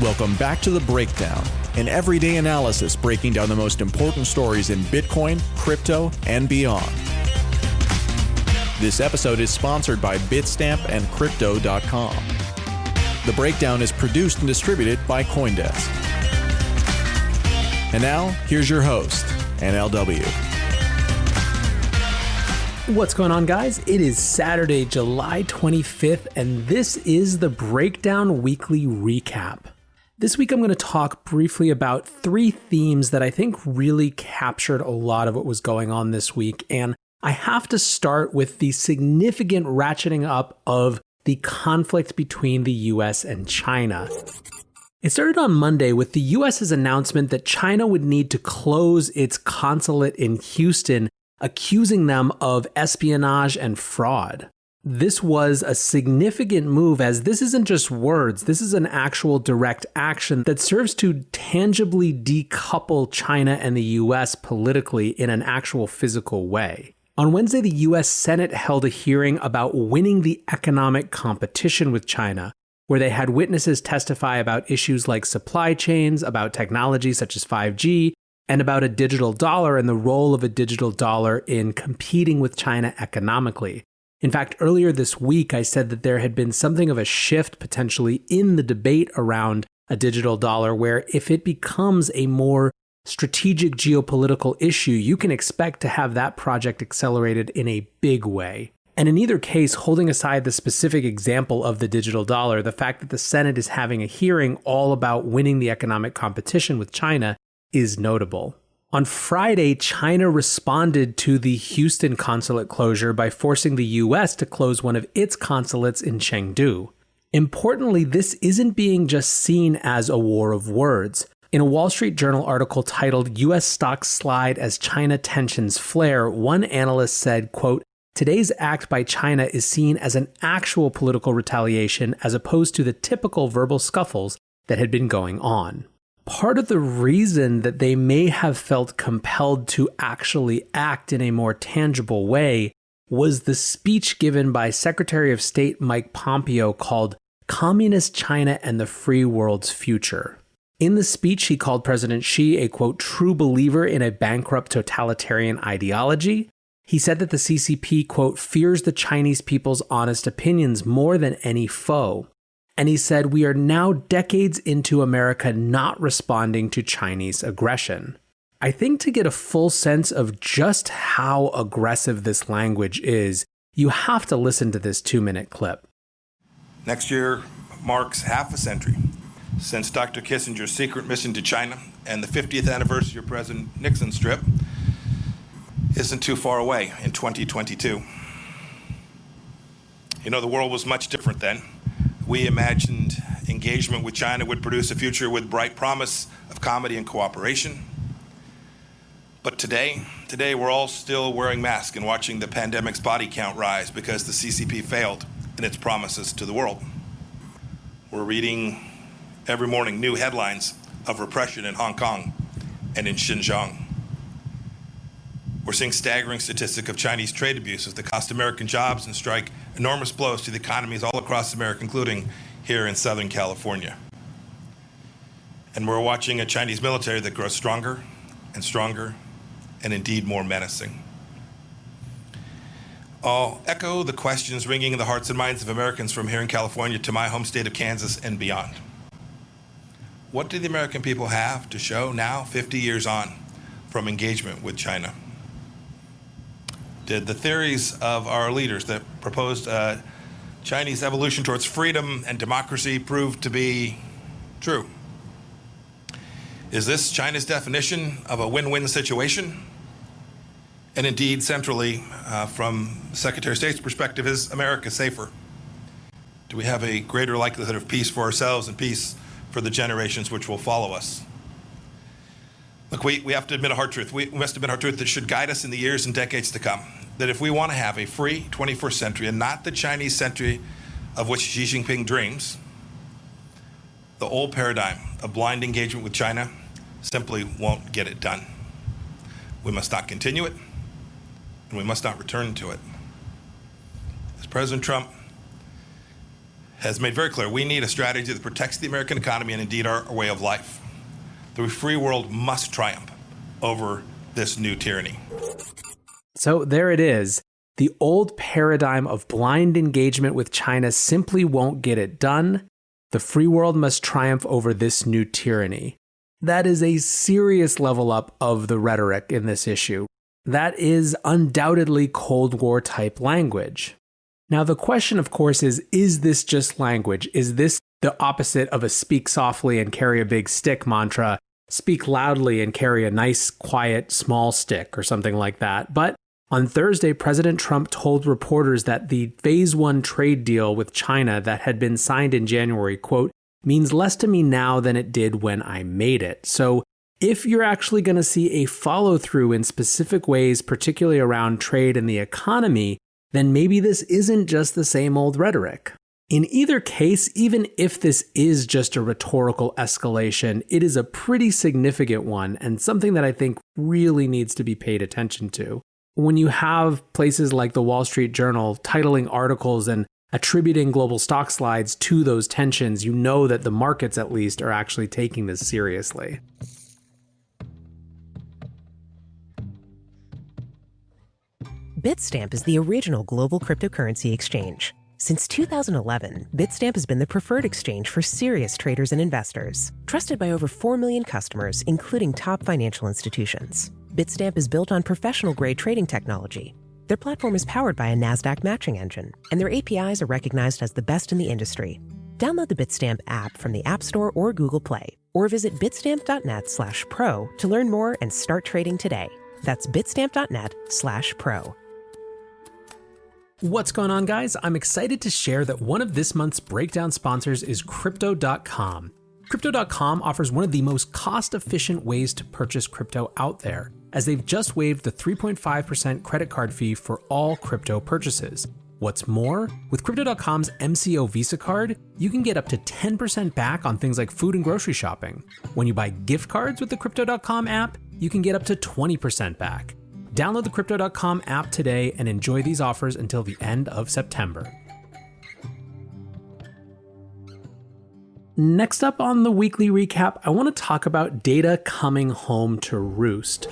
Welcome back to The Breakdown, an everyday analysis breaking down the most important stories in Bitcoin, crypto, and beyond. This episode is sponsored by Bitstamp and Crypto.com. The Breakdown is produced and distributed by CoinDesk. And now, here's your host, NLW. What's going on, guys? It is Saturday, July 25th, and this is the Breakdown Weekly Recap. This week, I'm going to talk briefly about three themes that I think really captured a lot of what was going on this week. And I have to start with the significant ratcheting up of the conflict between the US and China. It started on Monday with the US's announcement that China would need to close its consulate in Houston, accusing them of espionage and fraud. This was a significant move, as this isn't just words, this is an actual direct action that serves to tangibly decouple China and the US politically in an actual physical way. On Wednesday, the US Senate held a hearing about winning the economic competition with China, where they had witnesses testify about issues like supply chains, about technology such as 5G, and about a digital dollar and the role of a digital dollar in competing with China economically. In fact, earlier this week, I said that there had been something of a shift potentially in the debate around a digital dollar, where if it becomes a more strategic geopolitical issue, you can expect to have that project accelerated in a big way. And in either case, holding aside the specific example of the digital dollar, the fact that the Senate is having a hearing all about winning the economic competition with China is notable. On Friday, China responded to the Houston consulate closure by forcing the US to close one of its consulates in Chengdu. Importantly, this isn't being just seen as a war of words. In a Wall Street Journal article titled "US Stocks Slide as China Tensions Flare," one analyst said, quote, "Today's act by China is seen as an actual political retaliation as opposed to the typical verbal scuffles that had been going on." Part of the reason that they may have felt compelled to actually act in a more tangible way was the speech given by Secretary of State Mike Pompeo called "Communist China and the Free World's Future." In the speech, he called President Xi a, quote, "true believer in a bankrupt totalitarian ideology." He said that the CCP, quote, "fears the Chinese people's honest opinions more than any foe." And he said, "We are now decades into America not responding to Chinese aggression." I think to get a full sense of just how aggressive this language is, you have to listen to this 2-minute clip. Next year marks half a century since Dr. Kissinger's secret mission to China, and the 50th anniversary of President Nixon's trip isn't too far away in 2022. You know, the world was much different then. We imagined engagement with China would produce a future with bright promise of comedy and cooperation. But today we're all still wearing masks and watching the pandemic's body count rise because the CCP failed in its promises to the world. We're reading every morning new headlines of repression in Hong Kong and in Xinjiang. We're seeing staggering statistics of Chinese trade abuses that cost American jobs and strike enormous blows to the economies all across America, including here in Southern California. And we're watching a Chinese military that grows stronger and stronger, and indeed more menacing. I'll echo the questions ringing in the hearts and minds of Americans from here in California to my home state of Kansas and beyond. What do the American people have to show now, 50 years on, from engagement with China? Did the theories of our leaders that proposed Chinese evolution towards freedom and democracy prove to be true? Is this China's definition of a win-win situation? And indeed, centrally, from Secretary of State's perspective, is America safer? Do we have a greater likelihood of peace for ourselves and peace for the generations which will follow us? Look, we have to admit a hard truth. We must admit a hard truth that should guide us in the years and decades to come. That if we want to have a free 21st century and not the Chinese century of which Xi Jinping dreams, the old paradigm of blind engagement with China simply won't get it done. We must not continue it, and we must not return to it. As President Trump has made very clear we need a strategy that protects the American economy and indeed our way of life. The free world must triumph over this new tyranny. So there it is. The old paradigm of blind engagement with China simply won't get it done. The free world must triumph over this new tyranny. That is a serious level up of the rhetoric in this issue. That is undoubtedly Cold War type language. Now, the question, of course, is this just language? Is this the opposite of a speak softly and carry a big stick mantra, speak loudly and carry a nice, quiet, small stick or something like that? But on Thursday, President Trump told reporters that the Phase 1 trade deal with China that had been signed in January, quote, means less to me now than it did when I made it. So if you're actually going to see a follow-through in specific ways, particularly around trade and the economy, then maybe this isn't just the same old rhetoric. In either case, even if this is just a rhetorical escalation, it is a pretty significant one and something that I think really needs to be paid attention to. When you have places like the Wall Street Journal titling articles and attributing global stock slides to those tensions, you know that the markets at least are actually taking this seriously. Bitstamp is the original global cryptocurrency exchange. Since 2011, Bitstamp has been the preferred exchange for serious traders and investors. Trusted by over 4 million customers, including top financial institutions. Bitstamp is built on professional-grade trading technology. Their platform is powered by a NASDAQ matching engine, and their APIs are recognized as the best in the industry. Download the Bitstamp app from the App Store or Google Play, or visit bitstamp.net/pro to learn more and start trading today. That's bitstamp.net/pro. What's going on, guys? I'm excited to share that one of this month's breakdown sponsors is Crypto.com. Crypto.com offers one of the most cost-efficient ways to purchase crypto out there, as they've just waived the 3.5% credit card fee for all crypto purchases. What's more, with Crypto.com's MCO Visa card, you can get up to 10% back on things like food and grocery shopping. When you buy gift cards with the Crypto.com app, you can get up to 20% back. Download the Crypto.com app today and enjoy these offers until the end of September. Next up on the weekly recap, I want to talk about data coming home to roost.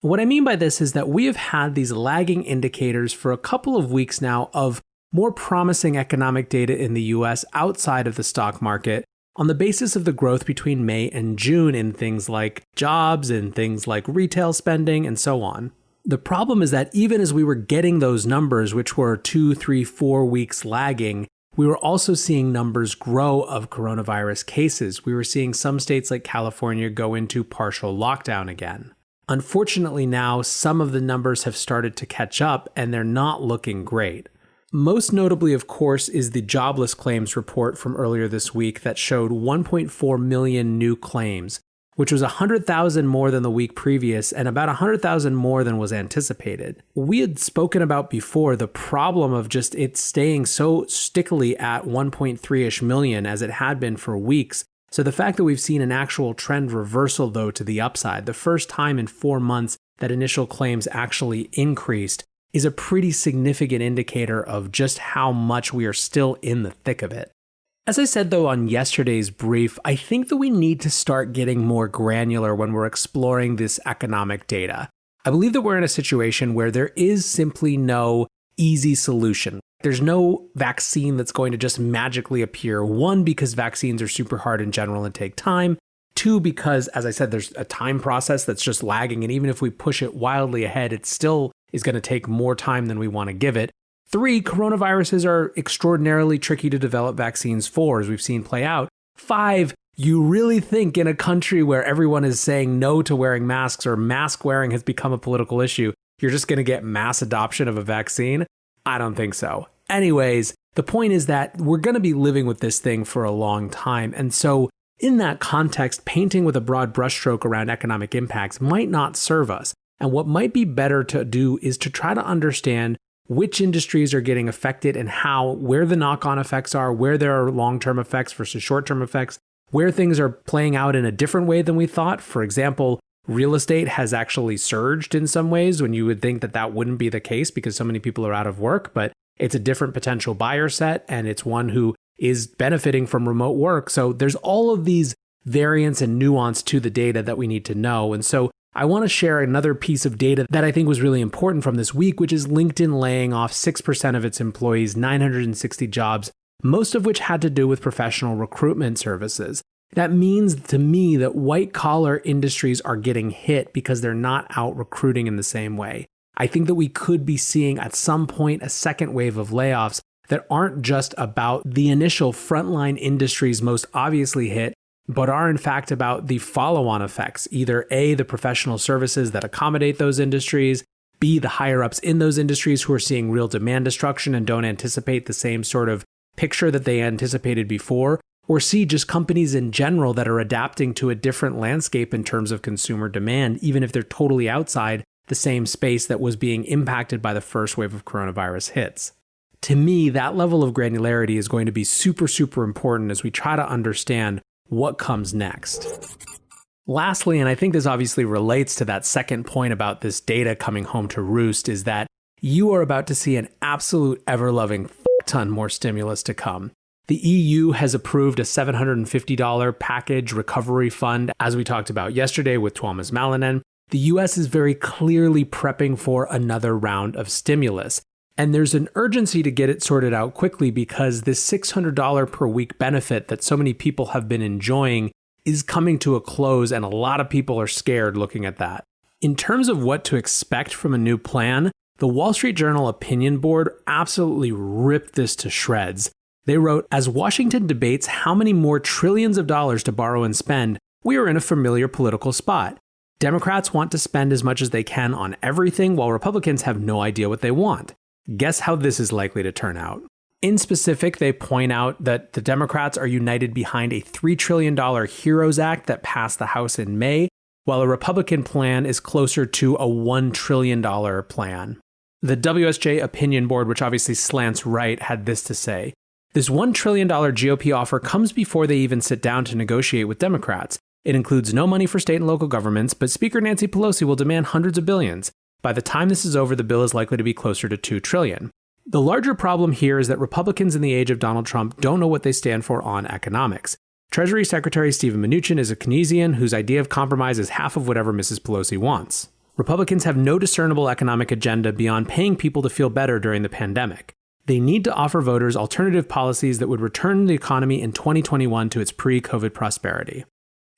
What I mean by this is that we have had these lagging indicators for a couple of weeks now of more promising economic data in the US outside of the stock market on the basis of the growth between May and June in things like jobs and things like retail spending and so on. The problem is that even as we were getting those numbers, which were 2, 3, 4 weeks lagging, we were also seeing numbers grow of coronavirus cases. We were seeing some states like California go into partial lockdown again. Unfortunately now, some of the numbers have started to catch up and they're not looking great. Most notably, of course, is the Jobless claims report from earlier this week that showed 1.4 million new claims, which was 100,000 more than the week previous and about 100,000 more than was anticipated. We had spoken about before the problem of just it staying so stickily at 1.3-ish million as it had been for weeks. So the fact that we've seen an actual trend reversal, though, to the upside, the first time in 4 months that initial claims actually increased, is a pretty significant indicator of just how much we are still in the thick of it. As I said, though, on yesterday's brief, I think that we need to start getting more granular when we're exploring this economic data. I believe that we're in a situation where there is simply no easy solution. There's no vaccine that's going to just magically appear. One, because vaccines are super hard in general and take time. Two, because, as I said, there's a time process that's just lagging. And even if we push it wildly ahead, it still is going to take more time than we want to give it. 3, coronaviruses are extraordinarily tricky to develop vaccines for, as we've seen play out. 5, you really think in a country where everyone is saying no to wearing masks or mask wearing has become a political issue, you're just going to get mass adoption of a vaccine? I don't think so. Anyways, the point is that we're going to be living with this thing for a long time. And so in that context, painting with a broad brushstroke around economic impacts might not serve us. And what might be better to do is to try to understand which industries are getting affected and how, where the knock-on effects are, where there are long-term effects versus short-term effects, where things are playing out in a different way than we thought. For example, real estate has actually surged in some ways when you would think that that wouldn't be the case because so many people are out of work, but it's a different potential buyer set, and it's one who is benefiting from remote work. So there's all of these variance and nuance to the data that we need to know. And so I want to share another piece of data that I think was really important from this week, which is LinkedIn laying off 6% of its employees, 960 jobs, most of which had to do with professional recruitment services. That means to me that white-collar industries are getting hit because they're not out recruiting in the same way. I think that we could be seeing at some point a second wave of layoffs that aren't just about the initial frontline industries most obviously hit, but are in fact about the follow-on effects, either A, the professional services that accommodate those industries, B, the higher-ups in those industries who are seeing real demand destruction and don't anticipate the same sort of picture that they anticipated before, or C, just companies in general that are adapting to a different landscape in terms of consumer demand, even if they're totally outside the same space that was being impacted by the first wave of coronavirus hits. To me, that level of granularity is going to be super, super important as we try to understand what comes next. Lastly, and I think this obviously relates to that second point about this data coming home to roost, is that you are about to see an absolute ever-loving ton more stimulus to come. The EU has approved a $750 package recovery fund, as we talked about yesterday with Tuomas Malinen. The US is very clearly prepping for another round of stimulus. And there's an urgency to get it sorted out quickly because this $600 per week benefit that so many people have been enjoying is coming to a close, and a lot of people are scared looking at that. In terms of what to expect from a new plan, the Wall Street Journal opinion board absolutely ripped this to shreds. They wrote, "As Washington debates how many more trillions of dollars to borrow and spend, we are in a familiar political spot. Democrats want to spend as much as they can on everything, while Republicans have no idea what they want. Guess how this is likely to turn out." In specific, they point out that the Democrats are united behind a $3 trillion HEROES Act that passed the House in May, while a Republican plan is closer to a $1 trillion plan. The WSJ Opinion Board, which obviously slants right, had this to say: "This $1 trillion GOP offer comes before they even sit down to negotiate with Democrats. It includes no money for state and local governments, but Speaker Nancy Pelosi will demand hundreds of billions. By the time this is over, the bill is likely to be closer to $2 trillion. The larger problem here is that Republicans in the age of Donald Trump don't know what they stand for on economics. Treasury Secretary Steven Mnuchin is a Keynesian whose idea of compromise is half of whatever Mrs. Pelosi wants. Republicans have no discernible economic agenda beyond paying people to feel better during the pandemic. They need to offer voters alternative policies that would return the economy in 2021 to its pre-COVID prosperity."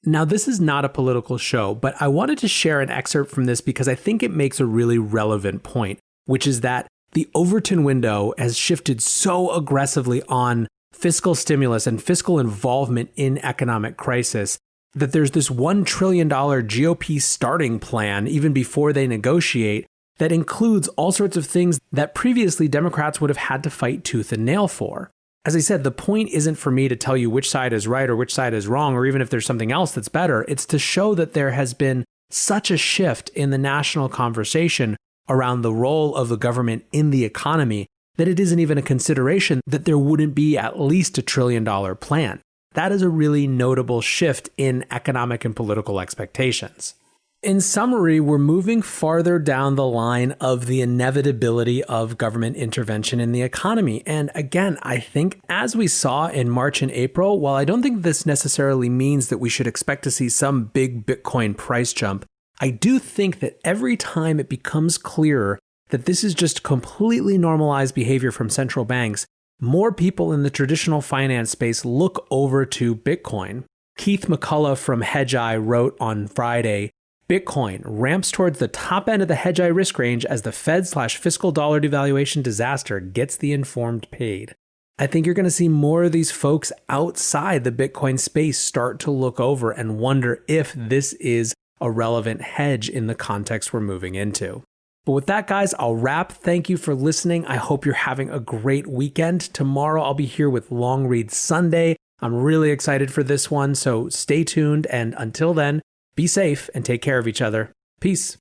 Now, this is not a political show, but I wanted to share an excerpt from this because I think it makes a really relevant point, which is that the Overton window has shifted so aggressively on fiscal stimulus and fiscal involvement in economic crisis that there's this $1 trillion GOP starting plan, even before they negotiate, that includes all sorts of things that previously Democrats would have had to fight tooth and nail for. As I said, the point isn't for me to tell you which side is right or which side is wrong, or even if there's something else that's better. It's to show that there has been such a shift in the national conversation around the role of the government in the economy that it isn't even a consideration that there wouldn't be at least $1 trillion plan. That is a really notable shift in economic and political expectations. In summary, we're moving farther down the line of the inevitability of government intervention in the economy. And again, I think as we saw in March and April, while I don't think this necessarily means that we should expect to see some big Bitcoin price jump, I do think that every time it becomes clearer that this is just completely normalized behavior from central banks, more people in the traditional finance space look over to Bitcoin. Keith McCullough from Hedgeye wrote on Friday, "Bitcoin ramps towards the top end of the Hedgeye risk range as the Fed/fiscal dollar devaluation disaster gets the informed paid." I think you're going to see more of these folks outside the Bitcoin space start to look over and wonder if this is a relevant hedge in the context we're moving into. But with that, guys, I'll wrap. Thank you for listening. I hope you're having a great weekend. Tomorrow, I'll be here with Long Read Sunday. I'm really excited for this one, so stay tuned. And until then, be safe and take care of each other. Peace.